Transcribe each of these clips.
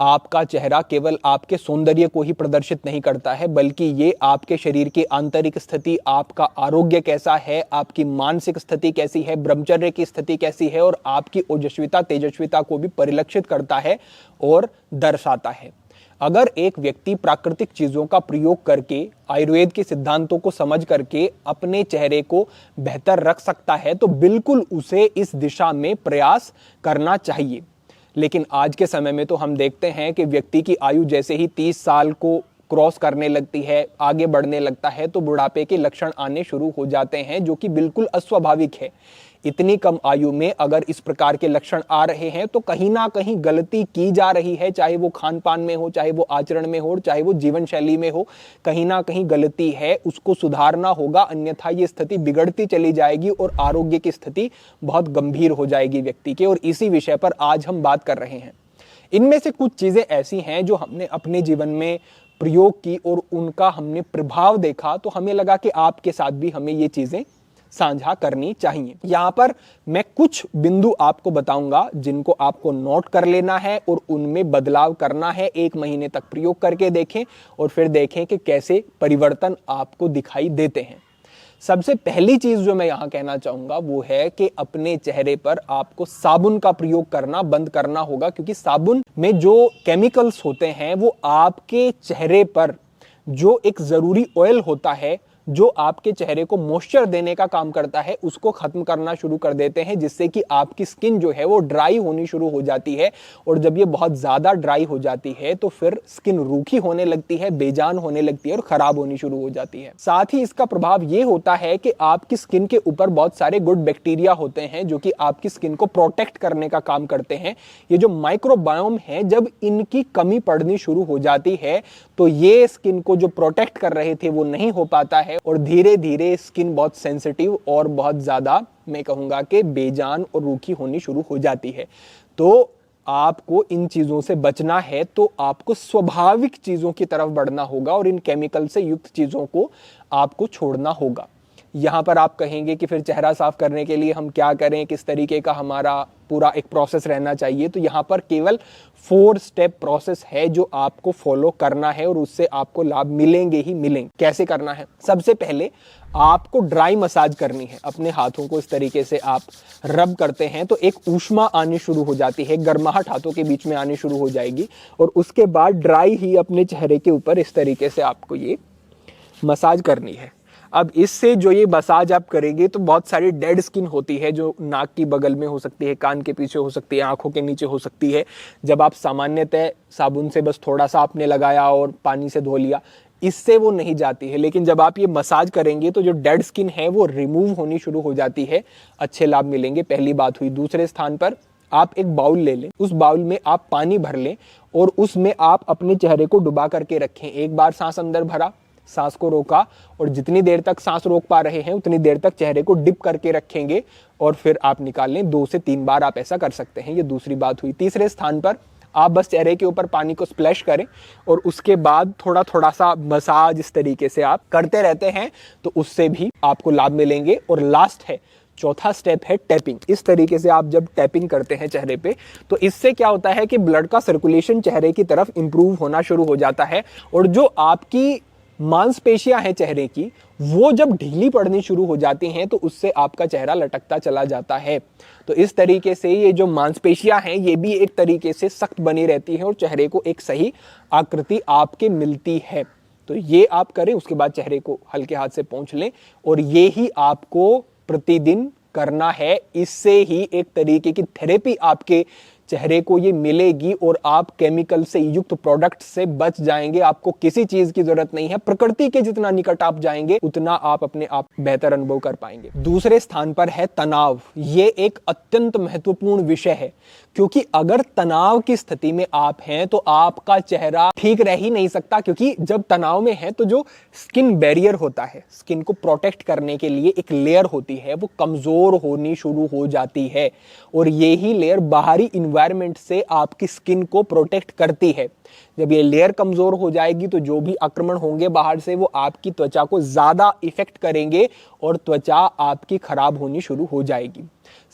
आपका चेहरा केवल आपके सौंदर्य को ही प्रदर्शित नहीं करता है, बल्कि ये आपके शरीर की आंतरिक स्थिति, आपका आरोग्य कैसा है, आपकी मानसिक स्थिति कैसी है, ब्रह्मचर्य की स्थिति कैसी है और आपकी ओजस्विता तेजस्विता को भी परिलक्षित करता है और दर्शाता है। अगर एक व्यक्ति प्राकृतिक चीजों का प्रयोग करके, आयुर्वेद के सिद्धांतों को समझ करके अपने चेहरे को बेहतर रख सकता है तो बिल्कुल उसे इस दिशा में प्रयास करना चाहिए। लेकिन आज के समय में तो हम देखते हैं कि व्यक्ति की आयु जैसे ही 30 साल को क्रॉस करने लगती है, आगे बढ़ने लगता है, तो बुढ़ापे के लक्षण आने शुरू हो जाते हैं, जो कि बिल्कुल अस्वाभाविक है। इतनी कम आयु में अगर इस प्रकार के लक्षण आ रहे हैं तो कहीं ना कहीं गलती की जा रही है, चाहे वो खान पान में हो, चाहे वो आचरण में हो, चाहे वो जीवन शैली में हो, कहीं ना कहीं गलती है, उसको सुधारना होगा, अन्यथा ये स्थिति बिगड़ती चली जाएगी और आरोग्य की स्थिति बहुत गंभीर हो जाएगी व्यक्ति के। और इसी विषय पर आज हम बात कर रहे हैं। इनमें से कुछ चीजें ऐसी हैं जो हमने अपने जीवन में प्रयोग की और उनका हमने प्रभाव देखा, तो हमें लगा कि आपके साथ भी हमें ये चीजें साझा करनी चाहिए। यहां पर मैं कुछ बिंदु आपको बताऊंगा जिनको आपको नोट कर लेना है और उनमें बदलाव करना है। 1 महीने तक प्रयोग करके देखें और फिर देखें कि कैसे परिवर्तन आपको दिखाई देते हैं। सबसे पहली चीज जो मैं यहां कहना चाहूंगा वो है कि अपने चेहरे पर आपको साबुन का प्रयोग करना बंद करना होगा, क्योंकि साबुन में जो केमिकल्स होते हैं वो आपके चेहरे पर जो एक जरूरी ऑयल होता है, जो आपके चेहरे को मॉइस्चर देने का काम करता है, उसको खत्म करना शुरू कर देते हैं, जिससे कि आपकी स्किन जो है वो ड्राई होनी शुरू हो जाती है। और जब ये बहुत ज्यादा ड्राई हो जाती है तो फिर स्किन रूखी होने लगती है, बेजान होने लगती है और खराब होनी शुरू हो जाती है। साथ ही इसका प्रभाव ये होता है कि आपकी स्किन के ऊपर बहुत सारे गुड बैक्टीरिया होते हैं जो कि आपकी स्किन को प्रोटेक्ट करने का काम करते हैं। ये जो माइक्रोबायोम है, जब इनकी कमी पड़नी शुरू हो जाती है तो ये स्किन को जो प्रोटेक्ट कर रहे थे वो नहीं हो पाता है और धीरे धीरे स्किन बहुत सेंसिटिव और बहुत ज्यादा, मैं कहूंगा कि बेजान और रूखी होनी शुरू हो जाती है। तो आपको इन चीजों से बचना है तो आपको स्वाभाविक चीजों की तरफ बढ़ना होगा और इन केमिकल से युक्त चीजों को आपको छोड़ना होगा। यहाँ पर आप कहेंगे कि फिर चेहरा साफ करने के लिए हम क्या करें, किस तरीके का हमारा पूरा एक प्रोसेस रहना चाहिए। तो यहाँ पर केवल 4 स्टेप प्रोसेस है जो आपको फॉलो करना है और उससे आपको लाभ मिलेंगे ही मिलेंगे। कैसे करना है? सबसे पहले आपको ड्राई मसाज करनी है। अपने हाथों को इस तरीके से आप रब करते हैं तो एक ऊष्मा आनी शुरू हो जाती है, गर्माहट हाथों के बीच में आनी शुरू हो जाएगी और उसके बाद ड्राई ही अपने चेहरे के ऊपर इस तरीके से आपको ये मसाज करनी है। अब इससे जो ये मसाज आप करेंगे तो बहुत सारी डेड स्किन होती है जो नाक की बगल में हो सकती है, कान के पीछे हो सकती है, आंखों के नीचे हो सकती है। जब आप सामान्यतः साबुन से बस थोड़ा सा आपने लगाया और पानी से धो लिया, इससे वो नहीं जाती है। लेकिन जब आप ये मसाज करेंगे तो जो डेड स्किन है वो रिमूव होनी शुरू हो जाती है, अच्छे लाभ मिलेंगे। पहली बात हुई। दूसरे स्थान पर आप एक बाउल ले लें, उस बाउल में आप पानी भर लें और उसमें आप अपने चेहरे को डुबा करके रखें। एक बार सांस अंदर भरा, सांस को रोका और जितनी देर तक सांस रोक पा रहे हैं उतनी देर तक चेहरे को डिप करके रखेंगे और फिर आप निकाल लें। 2 से 3 बार आप ऐसा कर सकते हैं। ये दूसरी बात हुई। तीसरे स्थान पर आप बस चेहरे के ऊपर पानी को स्प्लैश करें और उसके बाद थोड़ा थोड़ा सा मसाज इस तरीके से आप करते रहते हैं तो उससे भी आपको लाभ मिलेंगे। और लास्ट है, चौथा स्टेप है टैपिंग। इस तरीके से आप जब टैपिंग करते हैं चेहरे पे तो इससे क्या होता है कि ब्लड का सर्कुलेशन चेहरे की तरफ इंप्रूव होना शुरू हो जाता है और जो आपकी मांसपेशियां हैं चेहरे की, वो जब ढीली पड़नी शुरू हो जाती हैं तो उससे आपका चेहरा लटकता चला जाता है। तो इस तरीके से ये जो मांसपेशियां हैं ये भी एक तरीके से सख्त बनी रहती है और चेहरे को एक सही आकृति आपके मिलती है। तो ये आप करें, उसके बाद चेहरे को हल्के हाथ से पोंछ लें और ये ही आपको प्रतिदिन करना है। इससे ही एक तरीके की थेरेपी आपके चेहरे को ये मिलेगी और आप केमिकल से युक्त प्रोडक्ट से बच जाएंगे। आपको किसी चीज की जरूरत नहीं है। प्रकृति के जितना निकट आप जाएंगे उतना आप अपने आप बेहतर अनुभव कर पाएंगे। दूसरे स्थान पर है तनाव। ये एक अत्यंत महत्वपूर्ण विषय है, क्योंकि अगर तनाव की स्थिति में आप हैं तो आपका चेहरा ठीक रह ही नहीं सकता, क्योंकि जब तनाव में है तो जो स्किन बैरियर होता है, स्किन को प्रोटेक्ट करने के लिए एक लेयर होती है, वो कमजोर होनी शुरू हो जाती है और यही लेयर बाहरी एनवायरनमेंट से आपकी स्किन को प्रोटेक्ट करती है। जब ये लेयर कमजोर हो जाएगी तो जो भी आक्रमण होंगे बाहर से वो आपकी त्वचा को ज्यादा इफेक्ट करेंगे और त्वचा आपकी खराब होनी शुरू हो जाएगी।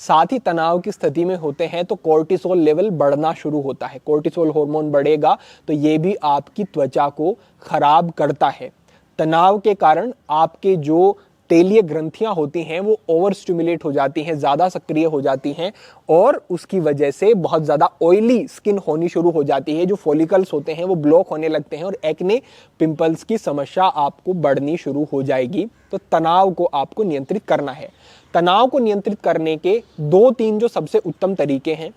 साथ ही तनाव की स्थिति में होते हैं तो कोर्टिसोल लेवल बढ़ना शुरू होता है। कोर्टिसोल हार्मोन बढ़ेगा तो ये भी आपकी त्वचा को खराब करता है। तनाव के कारण आपके जो तेलीय ग्रंथियां होती हैं वो ओवर स्टिमुलेट हो जाती हैं, ज़्यादा सक्रिय हो जाती हैं और उसकी वजह से बहुत ज़्यादा ऑयली स्किन होनी शुरू हो जाती है। जो फॉलिकल्स होते हैं वो ब्लॉक होने लगते हैं और एक्ने, पिंपल्स की समस्या आपको बढ़नी शुरू हो जाएगी। तो तनाव को आपको नियंत्रित करना है। तनाव को नियंत्रित करने के 2-3 जो सबसे उत्तम तरीके हैं।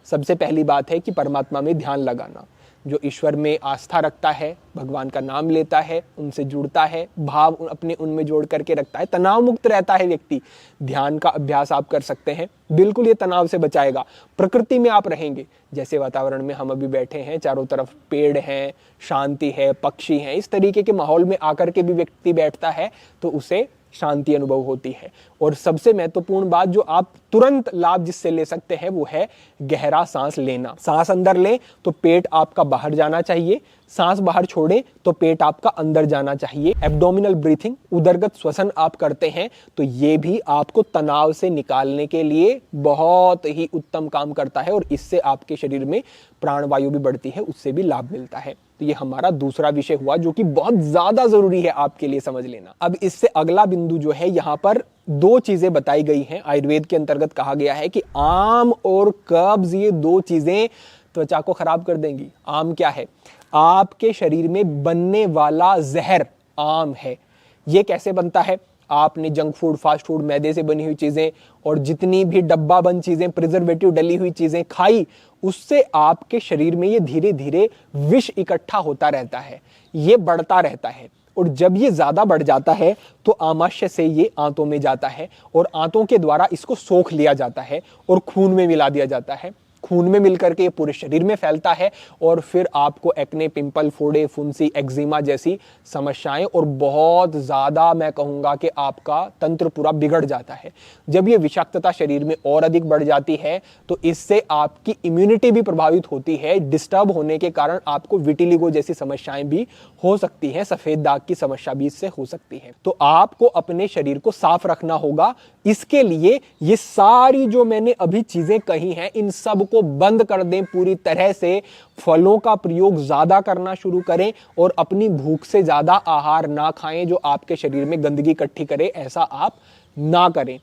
सबसे पहली बात है कि परमात्मा में ध्यान लगाना। जो ईश्वर में आस्था रखता है, भगवान का नाम लेता है, उनसे जुड़ता है, भाव अपने उनमें जोड़ करके रखता है, तनाव मुक्त रहता है व्यक्ति। ध्यान का अभ्यास आप कर सकते हैं, बिल्कुल ये तनाव से बचाएगा। प्रकृति में आप रहेंगे, जैसे वातावरण में हम अभी बैठे हैं, चारों तरफ पेड़ हैं, शांति है, पक्षी हैं, इस तरीके के माहौल में आकर के भी व्यक्ति बैठता है तो उसे शांति अनुभव होती है। और सबसे महत्वपूर्ण बात जो आप तुरंत लाभ जिससे ले सकते हैं वो है गहरा सांस लेना। सांस अंदर लें तो पेट आपका बाहर जाना चाहिए, सांस बाहर छोड़ें तो पेट आपका अंदर जाना चाहिए। एब्डोमिनल ब्रीथिंग, उदरगत श्वसन आप करते हैं तो ये भी आपको तनाव से निकालने के लिए बहुत ही उत्तम काम करता है और इससे आपके शरीर में प्राणवायु भी बढ़ती है, उससे भी लाभ मिलता है। तो ये हमारा दूसरा विषय हुआ जो कि बहुत ज्यादा जरूरी है आपके लिए समझ लेना। अब इससे अगला बिंदु जो है, यहाँ पर 2 चीजें बताई गई हैं। आयुर्वेद के अंतर्गत कहा गया है कि आम और कब्ज, ये 2 चीजें त्वचा को खराब कर देंगी। आम क्या है? आपके शरीर में बनने वाला जहर आम है। ये कैसे बनता है? आपने जंक फूड, फास्ट फूड, मैदे से बनी हुई चीजें और जितनी भी डब्बा बंद चीजें, प्रिजर्वेटिव डली हुई चीजें खाई, उससे आपके शरीर में ये धीरे धीरे विष इकट्ठा होता रहता है, ये बढ़ता रहता है। और जब ये ज्यादा बढ़ जाता है तो आमाशय से ये आंतों में जाता है और आंतों के द्वारा इसको सोख लिया जाता है और खून में मिला दिया जाता है। खून में मिलकर के ये पूरे शरीर में फैलता है और फिर आपको एक्ने, पिंपल, फोड़े, फुंसी, एक्जिमा जैसी समस्याएं और बहुत ज्यादा मैं कहूंगा कि आपका तंत्र पूरा बिगड़ जाता है। जब ये विषाक्तता शरीर में और अधिक बढ़ जाती है तो इससे आपकी इम्यूनिटी भी प्रभावित होती है। डिस्टर्ब होने के कारण आपको विटिलिगो जैसी समस्याएं भी हो सकती हैं, सफेद दाग की समस्या भी इससे हो सकती है। तो आपको अपने शरीर को साफ रखना होगा। इसके लिए ये सारी जो मैंने अभी चीजें कही हैं, इन सब को बंद कर दें पूरी तरह से। फलों का प्रयोग ज्यादा करना शुरू करें और अपनी भूख से ज्यादा आहार ना खाएं जो आपके शरीर में गंदगी इकट्ठी करे, ऐसा आप ना करें।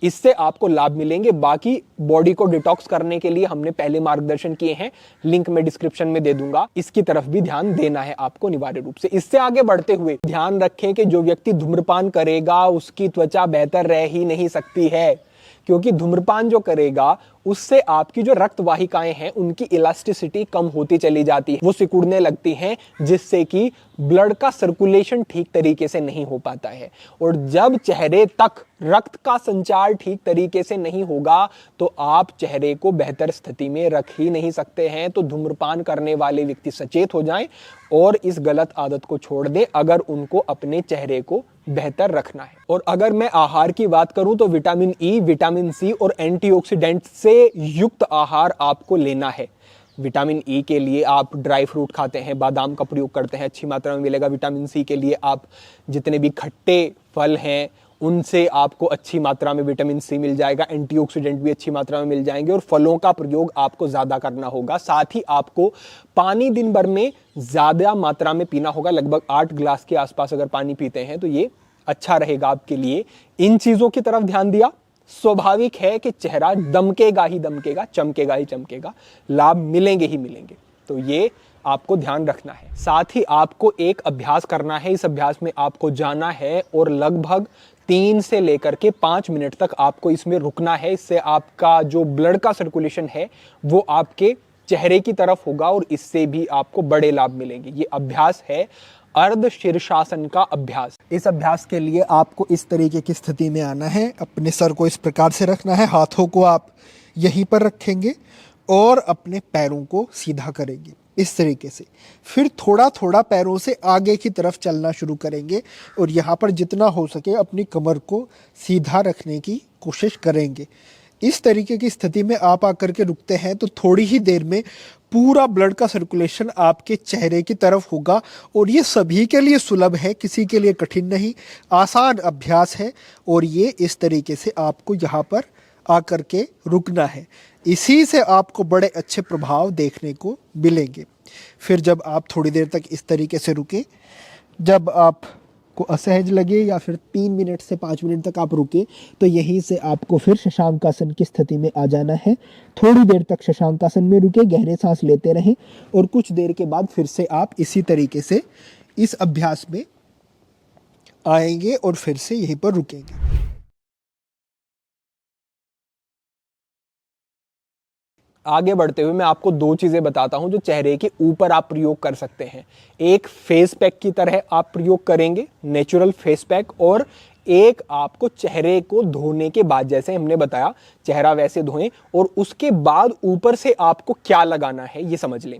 इससे आपको लाभ मिलेंगे। बाकी बॉडी को डिटॉक्स करने के लिए हमने पहले मार्गदर्शन किए हैं, लिंक मैं डिस्क्रिप्शन में दे दूंगा, इसकी तरफ भी ध्यान देना है आपको अनिवार्य रूप से। इससे आगे बढ़ते हुए ध्यान रखें कि जो व्यक्ति धूम्रपान करेगा उसकी त्वचा बेहतर रह ही नहीं सकती है, क्योंकि धूम्रपान जो करेगा उससे आपकी जो रक्त वाहिकाएं हैं उनकी इलास्टिसिटी कम होती चली जाती है, वो सिकुड़ने लगती हैं, जिससे कि ब्लड का सर्कुलेशन ठीक तरीके से नहीं हो पाता है। और जब चेहरे तक रक्त का संचार ठीक तरीके से नहीं होगा तो आप चेहरे को बेहतर स्थिति में रख ही नहीं सकते हैं। तो धूम्रपान करने वाले व्यक्ति सचेत हो जाएं और इस गलत आदत को छोड़ दें अगर उनको अपने चेहरे को बेहतर रखना है। और अगर मैं आहार की बात करूं तो विटामिन ई, विटामिन सी और एंटीऑक्सीडेंट से युक्त आहार आपको लेना है। विटामिन ई के लिए आप ड्राई फ्रूट खाते हैं, बादाम का प्रयोग करते हैं, अच्छी मात्रा में मिलेगा। विटामिन सी के लिए आप जितने भी खट्टे फल हैं उनसे आपको अच्छी मात्रा में विटामिन सी मिल जाएगा। एंटीऑक्सीडेंट भी अच्छी मात्रा में मिल जाएंगे और फलों का प्रयोग आपको ज्यादा करना होगा। साथ ही आपको पानी दिन भर में ज्यादा मात्रा में पीना होगा। लगभग 8 गिलास के आसपास अगर पानी पीते हैं तो ये अच्छा रहेगा आपके लिए। इन चीजों की तरफ ध्यान दिया, स्वाभाविक है कि चेहरा दमकेगा ही दमकेगा, चमकेगा ही चमकेगा, लाभ मिलेंगे ही मिलेंगे। तो ये आपको ध्यान रखना है। साथ ही आपको एक अभ्यास करना है। इस अभ्यास में आपको जाना है और लगभग 3 से लेकर के 5 मिनट तक आपको इसमें रुकना है। इससे आपका जो ब्लड का सर्कुलेशन है वो आपके चेहरे की तरफ होगा और इससे भी आपको बड़े लाभ मिलेंगे। ये अभ्यास है अर्ध शीर्षासन का अभ्यास। इस अभ्यास के लिए आपको इस तरीके की स्थिति में आना है। अपने सर को इस प्रकार से रखना है, हाथों को आप यहीं पर रखेंगे और अपने पैरों को सीधा करेंगे इस तरीके से। फिर थोड़ा थोड़ा पैरों से आगे की तरफ चलना शुरू करेंगे और यहाँ पर जितना हो सके अपनी कमर को सीधा रखने की कोशिश करेंगे। इस तरीके की स्थिति में आप आकर के रुकते हैं तो थोड़ी ही देर में पूरा ब्लड का सर्कुलेशन आपके चेहरे की तरफ होगा और ये सभी के लिए सुलभ है, किसी के लिए कठिन नहीं, आसान अभ्यास है। और ये इस तरीके से आपको यहाँ पर आकर के रुकना है। इसी से आपको बड़े अच्छे प्रभाव देखने को मिलेंगे। फिर जब आप थोड़ी देर तक इस तरीके से रुके, जब आपको असहज लगे या फिर 3 मिनट से 5 मिनट तक आप रुके, तो यहीं से आपको फिर शशांकासन की स्थिति में आ जाना है। थोड़ी देर तक शशांकासन में रुके, गहरे सांस लेते रहें और कुछ देर के बाद फिर से आप इसी तरीके से इस अभ्यास में आएंगे और फिर से यहीं पर रुकेंगे। आगे बढ़ते हुए मैं आपको दो चीजें बताता हूं जो चेहरे के ऊपर आप प्रयोग कर सकते हैं। एक फेस पैक की तरह आप प्रयोग करेंगे, नेचुरल फेस पैक, और एक आपको चेहरे को धोने के बाद, जैसे हमने बताया चेहरा वैसे धोएं, और उसके बाद ऊपर से आपको क्या लगाना है ये समझ लें।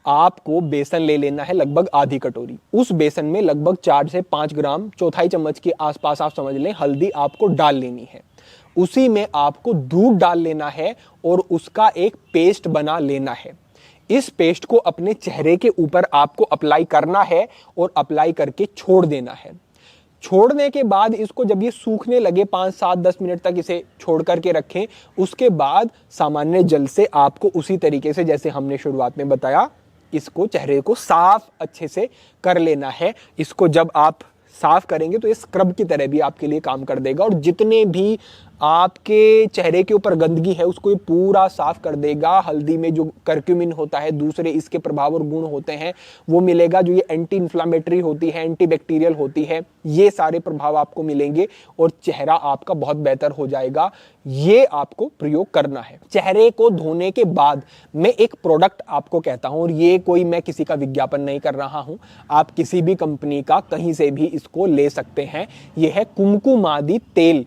आपको बेसन ले लेना है लगभग आधी कटोरी। उस बेसन में लगभग 4 से 5 ग्राम, चौथाई चम्मच के आसपास आप समझ लें, हल्दी आपको डाल लेनी है। उसी में आपको दूध डाल लेना है और उसका एक पेस्ट बना लेना है। इस पेस्ट को अपने चेहरे के ऊपर आपको अप्लाई करना है और अप्लाई करके छोड़ देना है। छोड़ने के बाद इसको जब ये सूखने लगे, 5, 7, 10 मिनट तक इसे छोड़ करके रखें। उसके बाद सामान्य जल से आपको उसी तरीके से जैसे हमने शुरुआत में बताया, इसको चेहरे को साफ अच्छे से कर लेना है। इसको जब आप साफ करेंगे तो ये स्क्रब की तरह भी आपके लिए काम कर देगा और जितने भी आपके चेहरे के ऊपर गंदगी है उसको ये पूरा साफ कर देगा। हल्दी में जो करक्यूमिन होता है, दूसरे इसके प्रभाव और गुण होते हैं, वो मिलेगा। जो ये एंटी इन्फ्लामेटरी होती है, एंटी बैक्टीरियल होती है, ये सारे प्रभाव आपको मिलेंगे और चेहरा आपका बहुत बेहतर हो जाएगा। ये आपको प्रयोग करना है। चेहरे को धोने के बाद मैं एक प्रोडक्ट आपको कहता हूं, और ये कोई मैं किसी का विज्ञापन नहीं कर रहा हूं, आप किसी भी कंपनी का कहीं से भी इसको ले सकते हैं। यह है कुमकुमादि तेल।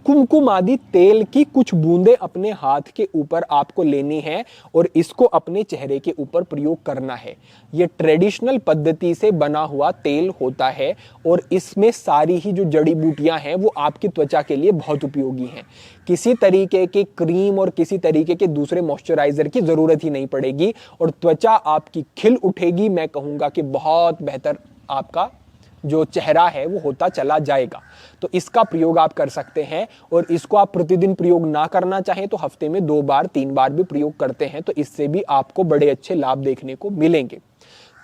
कुमकुमादि तेल की कुछ बूंदें अपने हाथ के ऊपर आपको लेनी है और इसको अपने चेहरे के ऊपर प्रयोग करना है। यह ट्रेडिशनल पद्धति से बना हुआ तेल होता है और इसमें सारी ही जो जड़ी बूटियां हैं वो आपकी त्वचा के लिए बहुत उपयोगी हैं। किसी तरीके की क्रीम और किसी तरीके के दूसरे मॉइस्चराइजर की जरूरत ही नहीं पड़ेगी और त्वचा आपकी खिल उठेगी। मैं कहूंगा कि बहुत बेहतर आपका जो चेहरा है वो होता चला जाएगा। तो इसका प्रयोग आप कर सकते हैं और इसको आप प्रतिदिन प्रयोग ना करना चाहें तो हफ्ते में 2 बार 3 बार भी प्रयोग करते हैं तो इससे भी आपको बड़े अच्छे लाभ देखने को मिलेंगे।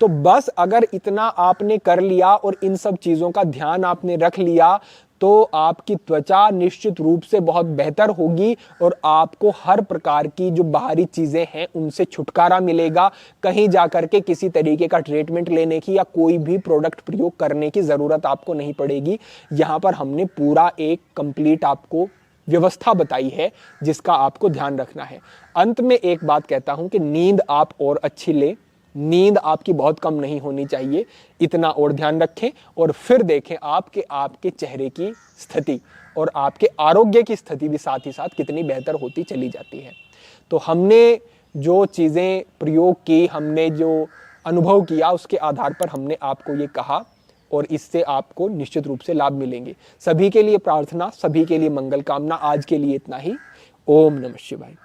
तो बस अगर इतना आपने कर लिया और इन सब चीजों का ध्यान आपने रख लिया तो आपकी त्वचा निश्चित रूप से बहुत बेहतर होगी और आपको हर प्रकार की जो बाहरी चीजें हैं उनसे छुटकारा मिलेगा। कहीं जाकर के किसी तरीके का ट्रीटमेंट लेने की या कोई भी प्रोडक्ट प्रयोग करने की जरूरत आपको नहीं पड़ेगी। यहाँ पर हमने पूरा एक कंप्लीट आपको व्यवस्था बताई है जिसका आपको ध्यान रखना है। अंत में एक बात कहता हूं कि नींद आप और अच्छी लें। नींद आपकी बहुत कम नहीं होनी चाहिए, इतना और ध्यान रखें और फिर देखें आपके चेहरे की स्थिति और आपके आरोग्य की स्थिति भी साथ ही साथ कितनी बेहतर होती चली जाती है। तो हमने जो चीज़ें प्रयोग की, हमने जो अनुभव किया, उसके आधार पर हमने आपको ये कहा और इससे आपको निश्चित रूप से लाभ मिलेंगे। सभी के लिए प्रार्थना, सभी के लिए मंगल कामना। आज के लिए इतना ही। ओम नमः शिवाय।